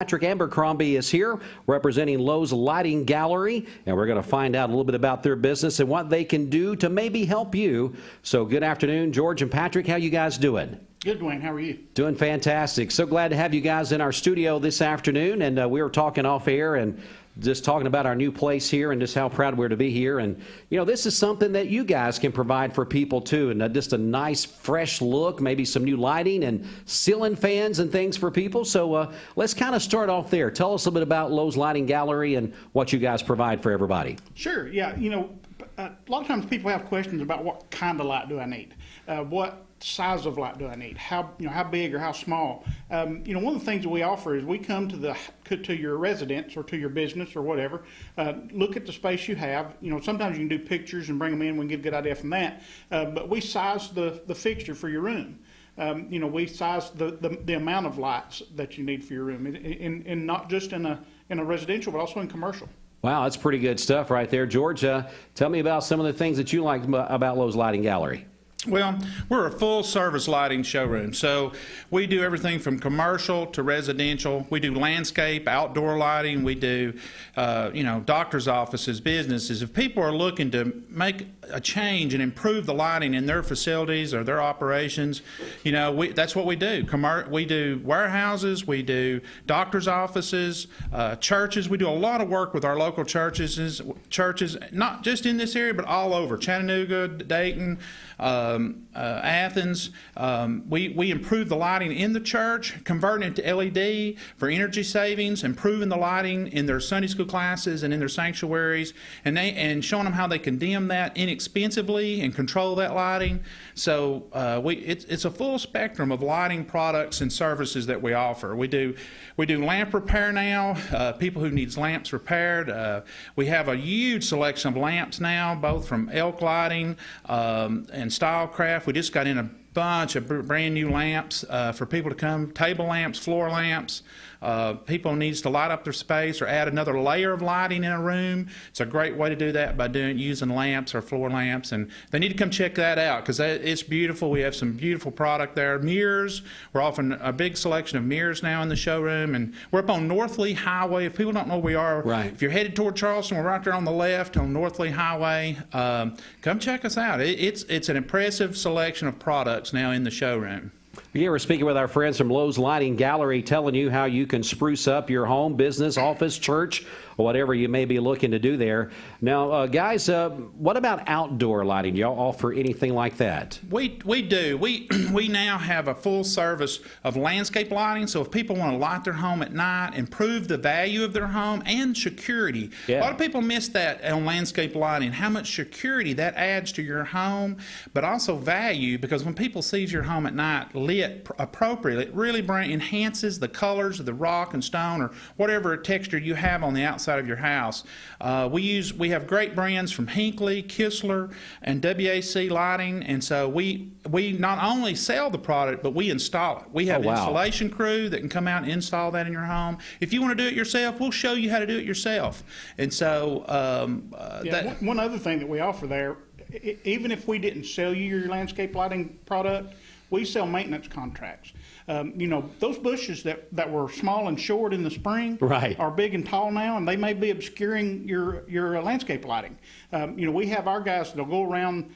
Patrick Abercrombie is here representing Lowe's Lighting Gallery, and we're going to find out a little bit about their business and what they can do to maybe help you. So good afternoon, George and Patrick. How you guys doing? Good, Dwayne. How are you? Doing fantastic. So glad to have you guys in our studio this afternoon, and we were talking off air and just talking about our new place here and just how proud we're to be here. And, you know, this is something that you guys can provide for people, too, and just a nice, fresh look, maybe some new lighting and ceiling fans and things for people. So let's kind of start off there. Tell us a little bit about Lowe's Lighting Gallery and what you guys provide for everybody. Sure. Yeah. You know, a lot of times people have questions about what kind of light do I need? What size of light do I need? How big or how small? One of the things that we offer is we come to your residence or to your business or whatever, look at the space you have. Sometimes you can do pictures and bring them in. We can get a good idea from that. But we size the fixture for your room. We size the amount of lights that you need for your room, and not just in a residential, but also in commercial. Wow, that's pretty good stuff right there. George, tell me about some of the things that you like about Lowe's Lighting Gallery. Well, we're a full-service lighting showroom, so we do everything from commercial to residential. We do landscape, outdoor lighting. We do, doctors' offices, businesses. If people are looking to make a change and improve the lighting in their facilities or their operations, that's what we do. We do warehouses. We do doctors' offices, churches. We do a lot of work with our local churches, not just in this area, but all over, Chattanooga, Dayton, Athens. We improve the lighting in the church, converting it to LED for energy savings, improving the lighting in their Sunday school classes and in their sanctuaries, and showing them how they can dim that inexpensively and control that lighting. So it's a full spectrum of lighting products and services that we offer. We do lamp repair now, people who need lamps repaired. We have a huge selection of lamps now, both from Elk Lighting and Stylecraft. We just got in a bunch of brand new lamps for people to come, table lamps, floor lamps. People needs to light up their space or add another layer of lighting in a room. It's a great way to do that by using lamps or floor lamps, and they need to come check that out because it's beautiful. We have some beautiful product there. Mirrors, we're offering a big selection of mirrors now in the showroom, and we're up on North Lee Highway. If people don't know where we are, right. If you're headed toward Charleston, we're right there on the left on North Lee Highway. Come check us out. It's an impressive selection of products now in the showroom. Yeah, we're speaking with our friends from Lowe's Lighting Gallery, telling you how you can spruce up your home, business, office, church, or whatever you may be looking to do there. Now, guys, what about outdoor lighting? Do y'all offer anything like that? We do. We now have a full service of landscape lighting, so if people want to light their home at night, improve the value of their home, and security. Yeah. A lot of people miss that on landscape lighting, how much security that adds to your home, but also value, because when people see your home at night lit appropriately, it really enhances the colors of the rock and stone or whatever texture you have on the outside of your house. We have great brands from Hinckley, Kistler, and WAC Lighting, and so we not only sell the product, but we install it. We have an installation crew that can come out and install that in your home. If you want to do it yourself, we'll show you how to do it yourself. And so one other thing that we offer there, even if we didn't sell you your landscape lighting product, we sell maintenance contracts. Those bushes that were small and short in the spring are big and tall now, and they may be obscuring your landscape lighting. We have our guys that'll go around,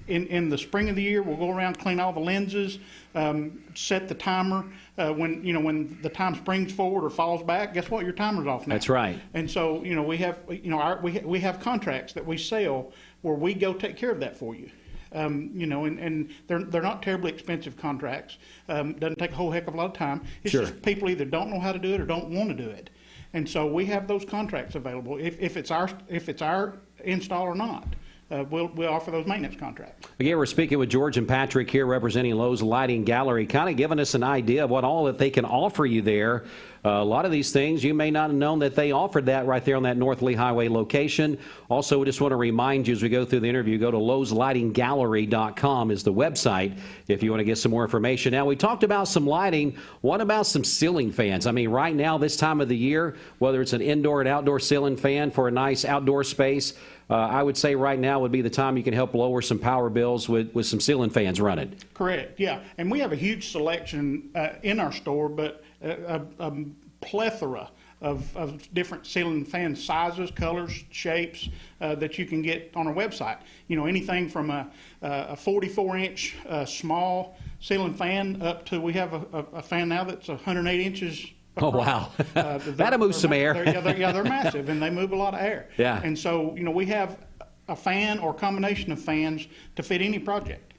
in the spring of the year, we'll go around, clean all the lenses, set the timer. When the time springs forward or falls back, guess what? Your timer's off now. That's right. And so, we have, we have contracts that we sell where we go take care of that for you. And they're not terribly expensive contracts. Doesn't take a whole heck of a lot of time. It's just people either don't know how to do it or don't want to do it. And so we have those contracts available if it's our install or not. We'll offer those maintenance contracts. Again, we're speaking with George and Patrick here representing Lowe's Lighting Gallery, kind of giving us an idea of what all that they can offer you there. A lot of these things, you may not have known that they offered that right there on that North Lee Highway location. Also, we just want to remind you as we go through the interview, go to loweslightinggallery.com is the website if you want to get some more information. Now, we talked about some lighting. What about some ceiling fans? I mean, right now, this time of the year, whether it's an indoor and outdoor ceiling fan for a nice outdoor space, I would say right now would be the time you can help lower some power bills with some ceiling fans running. Correct, yeah. And we have a huge selection in our store, but plethora of different ceiling fan sizes, colors, shapes that you can get on our website. You know, anything from a 44-inch small ceiling fan up to, we have a fan now that's 108 inches. Oh, wow. That'll move some air. They're massive, and they move a lot of air. Yeah. And so, you know, we have a fan or combination of fans to fit any project.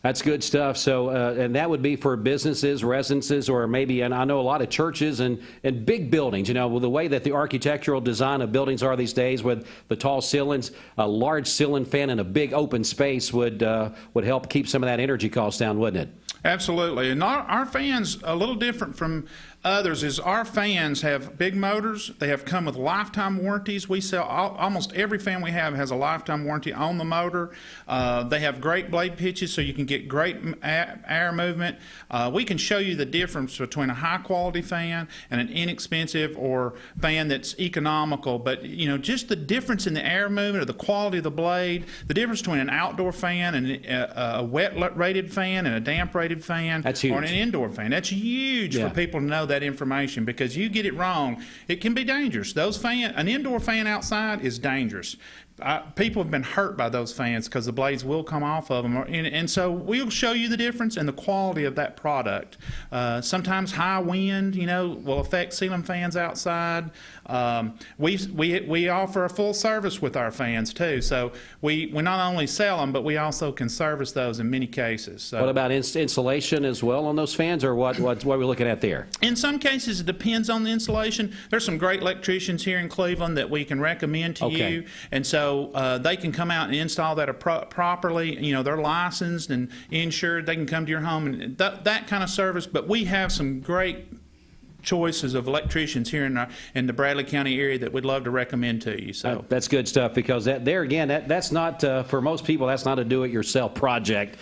That's good stuff. So, and that would be for businesses, residences, or maybe, and I know a lot of churches and big buildings, you know, with the way that the architectural design of buildings are these days with the tall ceilings, a large ceiling fan in a big open space would help keep some of that energy cost down, wouldn't it? Absolutely. And our fans, a little different from others, is our fans have big motors. They have come with lifetime warranties. We sell almost every fan we have has a lifetime warranty on the motor. They have great blade pitches, so you can get great air movement. We can show you the difference between a high quality fan and an inexpensive or fan that's economical. But, you know, just the difference in the air movement or the quality of the blade, the difference between an outdoor fan and a wet rated fan and a damp rated fan, that's huge, or an indoor fan. That's huge for people to know that information, because you get it wrong, it can be dangerous. An indoor fan outside is dangerous. People have been hurt by those fans because the blades will come off of them. And so we'll show you the difference and the quality of that product. Sometimes high wind, you know, will affect ceiling fans outside. We offer a full service with our fans too. So we not only sell them, but we also can service those in many cases. So, what about installation as well on those fans, or what are we looking at there? In some cases, it depends on the installation. There's some great electricians here in Cleveland that we can recommend to you. And so they can come out and install that properly. You know, they're licensed and insured. They can come to your home and that kind of service. But we have some great choices of electricians here in the Bradley County area that we'd love to recommend to you. So that's good stuff, because that's not for most people, that's not a do-it-yourself project.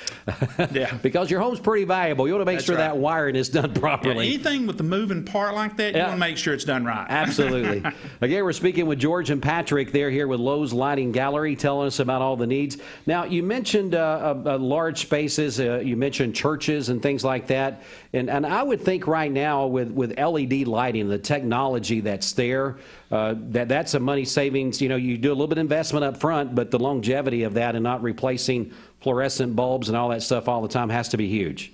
Yeah. Because your home's pretty valuable. You want to make sure that wiring is done properly. Yeah, anything with the moving part like that, you want to make sure it's done right. Absolutely. Again, we're speaking with George and Patrick. They're here with Lowe's Lighting Gallery, telling us about all the needs. Now, you mentioned large spaces. You mentioned churches and things like that. And I would think right now with LED lighting, the technology that's there, that's a money savings. You know, you do a little bit of investment up front, but the longevity of that and not replacing fluorescent bulbs and all that stuff all the time has to be huge.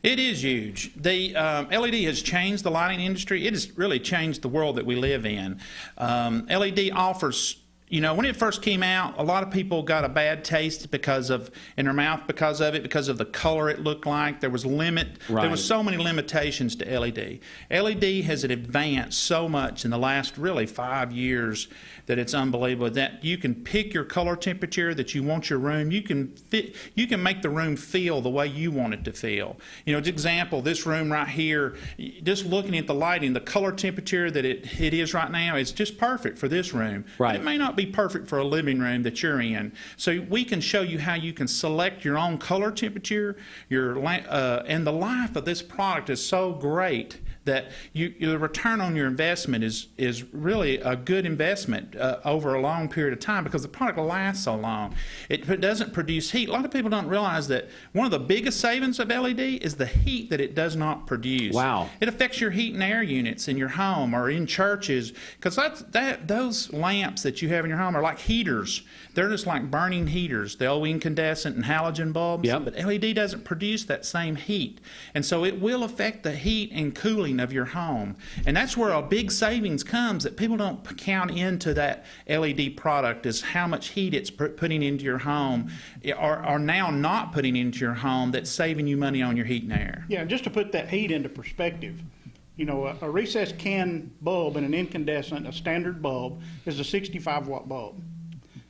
It is huge. The LED has changed the lighting industry. It has really changed the world that we live in. LED offers, you know, when it first came out, a lot of people got a bad taste in their mouth because of the color it looked like. There was There was so many limitations to LED. LED has advanced so much in the last really 5 years that it's unbelievable. That you can pick your color temperature that you want your room. You can make the room feel the way you want it to feel. You know, as an example, this room right here, just looking at the lighting, the color temperature that it is right now is just perfect for this room. Right. It may not be perfect for a living room that you're in. So we can show you how you can select your own color temperature. And the life of this product is so great that the return on your investment is really a good investment over a long period of time, because the product lasts so long. It doesn't produce heat. A lot of people don't realize that one of the biggest savings of LED is the heat that it does not produce. Wow. It affects your heat and air units in your home or in churches, because those lamps that you have in your home are like heaters. They're just like burning heaters, the old incandescent and halogen bulbs. Yep. But LED doesn't produce that same heat. And so it will affect the heat and cooling of your home. And that's where a big savings comes that people don't count into that LED product, is how much heat it's putting into your home, or now not putting into your home, that's saving you money on your heat and air. Yeah, just to put that heat into perspective, you know, a recessed can bulb and an incandescent, a standard bulb, is a 65-watt bulb.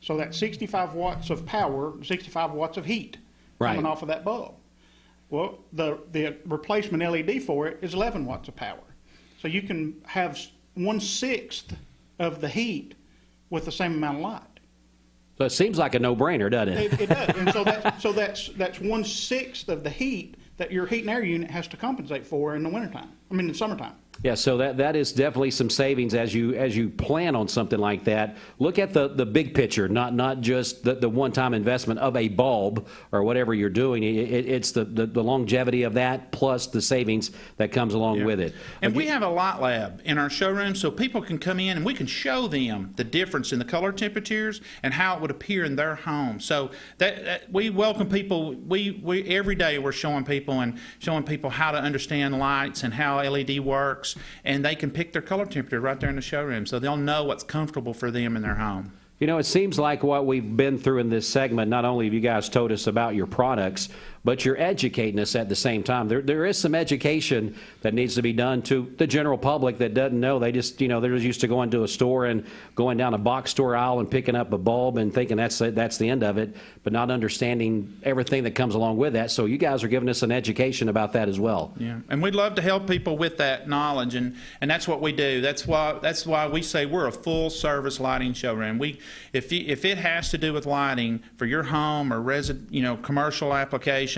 So that's 65 watts of power, 65 watts of heat coming off of that bulb. Well, the replacement LED for it is 11 watts of power. So you can have 1/6 of the heat with the same amount of light. So it seems like a no-brainer, doesn't it? It does. And so that's 1/6 of the heat that your heat and air unit has to compensate for in the wintertime. I mean, in the summertime. Yeah, so that is definitely some savings as you plan on something like that. Look at the big picture, not just the one-time investment of a bulb or whatever you're doing. It's the longevity of that plus the savings that comes along with it. And we have a light lab in our showroom, so people can come in and we can show them the difference in the color temperatures and how it would appear in their home. So that we welcome people. We every day we're showing people how to understand lights and how LED works. And they can pick their color temperature right there in the showroom, so they'll know what's comfortable for them in their home. You know, it seems like what we've been through in this segment, not only have you guys told us about your products, but you're educating us at the same time. There is some education that needs to be done to the general public that doesn't know. They just, they're just used to going to a store and going down a box store aisle and picking up a bulb and thinking that's the end of it, but not understanding everything that comes along with that. So you guys are giving us an education about that as well. Yeah, and we'd love to help people with that knowledge, and that's what we do. That's why we say we're a full-service lighting showroom. If it has to do with lighting for your home or commercial application,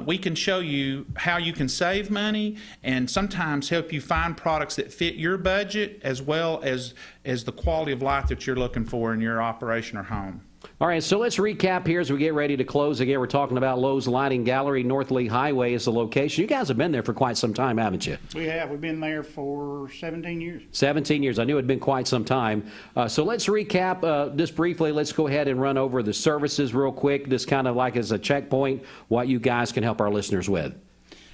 we can show you how you can save money and sometimes help you find products that fit your budget as well as the quality of light that you're looking for in your operation or home. All right, so let's recap here as we get ready to close. Again, we're talking about Lowe's Lighting Gallery. North Lee Highway is the location. You guys have been there for quite some time, haven't you? We have. We've been there for 17 years. 17 years. I knew it had been quite some time. So let's recap just briefly. Let's go ahead and run over the services real quick, just kind of like as a checkpoint, what you guys can help our listeners with.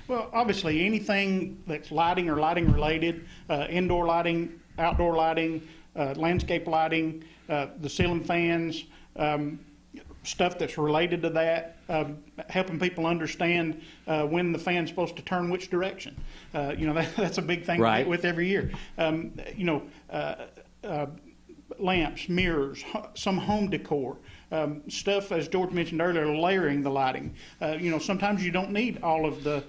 Well, obviously, anything that's lighting or lighting related, indoor lighting, outdoor lighting, landscape lighting, the ceiling fans, stuff that's related to that, helping people understand when the fan's supposed to turn which direction. That's a big thing we get with every year. Lamps, mirrors, some home decor, stuff, as George mentioned earlier, layering the lighting. Sometimes you don't need all of the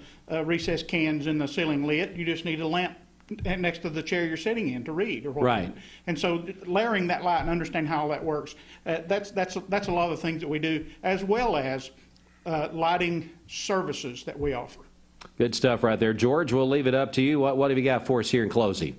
recessed cans in the ceiling lit. You just need a lamp next to the chair you're sitting in to read or whatever. Right. And so layering that light and understanding how all that works, that's a lot of the things that we do, as well as lighting services that we offer. Good stuff right there. George, we'll leave it up to you. What have you got for us here in closing?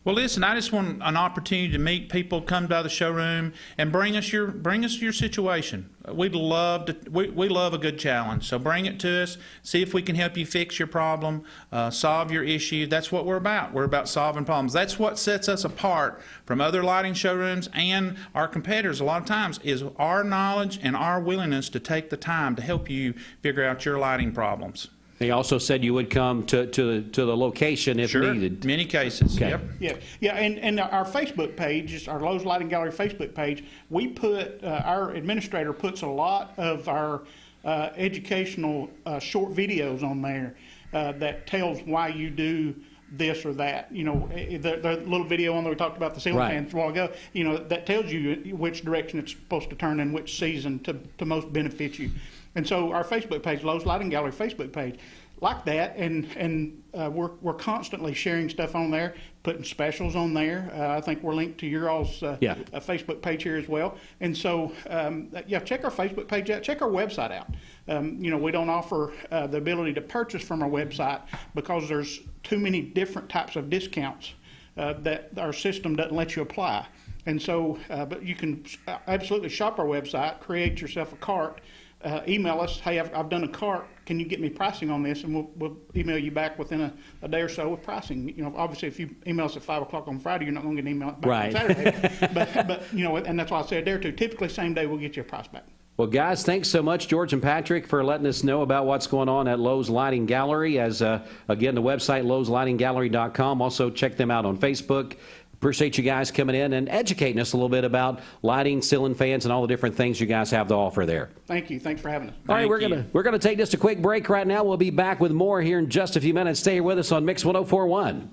Well, listen, I just want an opportunity to meet people, come by the showroom, and bring us your situation. We love a good challenge, so bring it to us. See if we can help you fix your problem, solve your issue. That's what we're about. We're about solving problems. That's what sets us apart from other lighting showrooms and our competitors. A lot of times is our knowledge and our willingness to take the time to help you figure out your lighting problems. He also said you would come to the location if needed. Many cases. Okay. Yep. Yeah, and our Facebook page, our Lowe's Lighting Gallery Facebook page, we put, our administrator puts a lot of our educational short videos on there that tells why you do this or that. The little video on there we talked about the ceiling fans a while ago, that tells you which direction it's supposed to turn in which season to most benefit you. And so our Facebook page, Lowe's Lighting Gallery Facebook page, like that, and we're constantly sharing stuff on there, putting specials on there. I think we're linked to your all's Facebook page here as well. And so, check our Facebook page out. Check our website out. We don't offer the ability to purchase from our website because there's too many different types of discounts that our system doesn't let you apply. And so, but you can absolutely shop our website, create yourself a cart, email us, hey, I've done a cart, can you get me pricing on this? And we'll email you back within a day or so with pricing. Obviously, if you email us at 5 o'clock on Friday, you're not going to get an email back on Saturday. but and that's why I said there too. Typically, same day we'll get you a price back. Well, guys, thanks so much, George and Patrick, for letting us know about what's going on at Lowe's Lighting Gallery. As again, the website, loweslightinggallery.com. Also, check them out on Facebook. Appreciate you guys coming in and educating us a little bit about lighting, ceiling fans, and all the different things you guys have to offer there. Thank you. Thanks for having us. All right, we're gonna take just a quick break right now. We'll be back with more here in just a few minutes. Stay here with us on Mix 104.1.